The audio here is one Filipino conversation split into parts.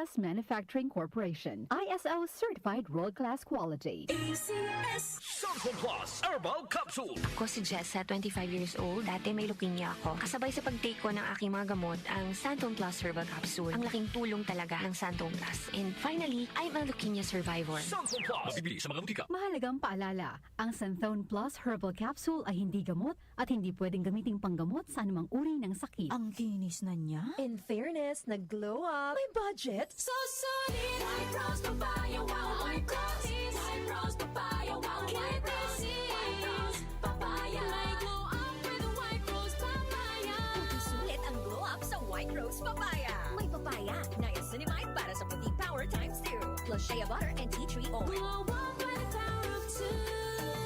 ACS Manufacturing Corporation. ISO certified world-class quality. ACS Santon Plus Herbal Capsule. Ako si Jessa, 25 years old. Dati may leukemia ako. Kasabay sa pag-take ko ng aking mga gamot, ang Santon Plus Herbal Capsule. Ang laking tulong talaga ng Santon Plus. And finally, I'm a leukemia survivor. Santon Plus. Mabibili sa mga butika. Mahalagang paalala, ang Santhone Plus Herbal Capsule ay hindi gamot at hindi pwedeng gamiting panggamot sa anumang uri ng sakit. Ang kinis na niya. In fairness, nag-glow up. May budget. So solid. White Rose Papaya, wow. White Rose. White Rose Papaya, wow. White Rose. White Rose Papaya. May glow up with White Rose Papaya. Sulit ang glow up sa White Rose Papaya. May papaya, niacinamide para sa puti power times 2. Plus shea butter and tea tree oil. Glow up with the power of 2.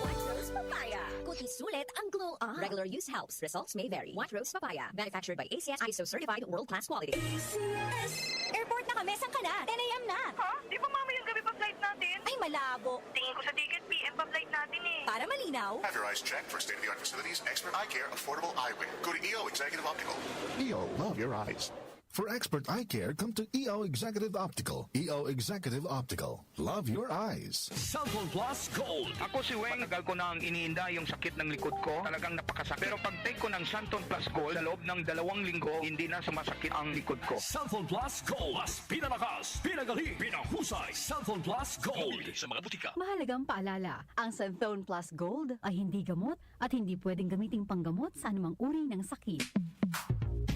White Rose Papaya. Kuti sulit ang glow up. Regular use helps. Results may vary. White Rose Papaya. Manufactured by ACS ISO certified world-class quality. ACS. Airport na kami. Saan ka na? 10 a.m. na. Ha? Di ba mamayang gabi pa flight natin? Ay, malabo. Tingin ko sa ticket, PM pa flight natin eh. Para malinaw. Have your eyes checked for state-of-the-art facilities, expert eye care, affordable eyewear. Go to EO Executive Optical. EO, love your eyes. For expert eye care, come to EO Executive Optical. EO Executive Optical. Love your eyes. Santon Plus Gold. Ako si Weng, tagal ko nang iniinda yung sakit ng likod ko. Talagang napakasakit. Pero pag take ko ng Santon Plus Gold, sa loob ng 2 linggo, hindi na sumasakit ang likod ko. Santon Plus Gold. Mas pinalakas, pinagaling, pinahusay. Santon Plus Gold. Mabibili sa mga butika. Mahalagang paalala, ang Santhone Plus Gold ay hindi gamot at hindi pwedeng gamiting panggamot sa anumang uri ng sakit.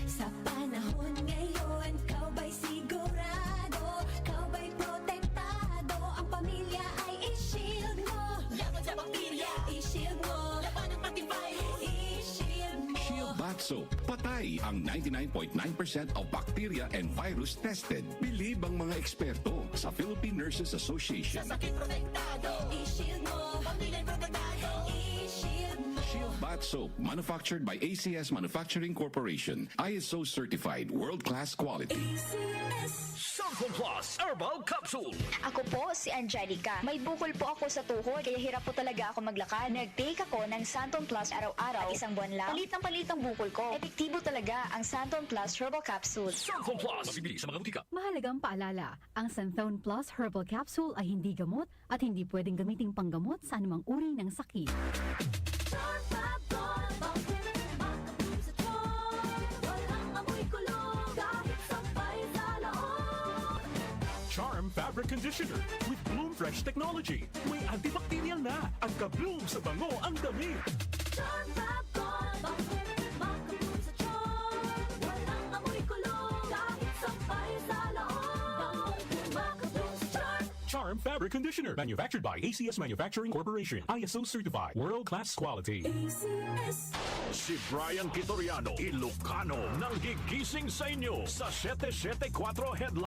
Sa panahon ngayon, kau ba'y sigurado? Kau ba'y protektado? Ang pamilya ay i-shield mo. Laban sa bakterya, i-shield mo. Laban ng antivirus, i-shield mo. Shield Bath Soap. Patay ang 99.9% of bacteria and virus tested. Believe ang mga eksperto sa Philippine Nurses Association. Sa sakit protektado, i-shield mo. Pamilya protektado, i-shield mo. Shield Bath Soap, manufactured by ACS Manufacturing Corporation. ISO certified world-class quality. ACS. Santon Plus Herbal Capsule. Ako po si Angelica. May bukol po ako sa tuhod kaya hirap po talaga ako maglakad. Nag-take ako ng Santon Plus araw-araw at 1 buwan lang. Palit ang bukol ko. Epektibo talaga ang Santon Plus Herbal Capsule. Santon Plus. Mabibili sa mga butika. Mahalagang paalala, ang Santhone Plus Herbal Capsule ay hindi gamot at hindi pwedeng gamiting panggamot sa anumang uri ng sakit. Charm Fabric Conditioner with Bloom Fresh Technology. May antibacterial na. Ang ka-bloom sa bango ang dami. Charm Fab Gold, bakit makabloom sa charm? Walang amoy kulong, kahit sampay sa loob. Makabloom sa charm. Charm Fabric Conditioner. Manufactured by ACS Manufacturing Corporation. ISO certified. World-class quality. ACS. Si Brian Kitoriano, Ilocano, nang gigising sa inyo sa 774 Headline.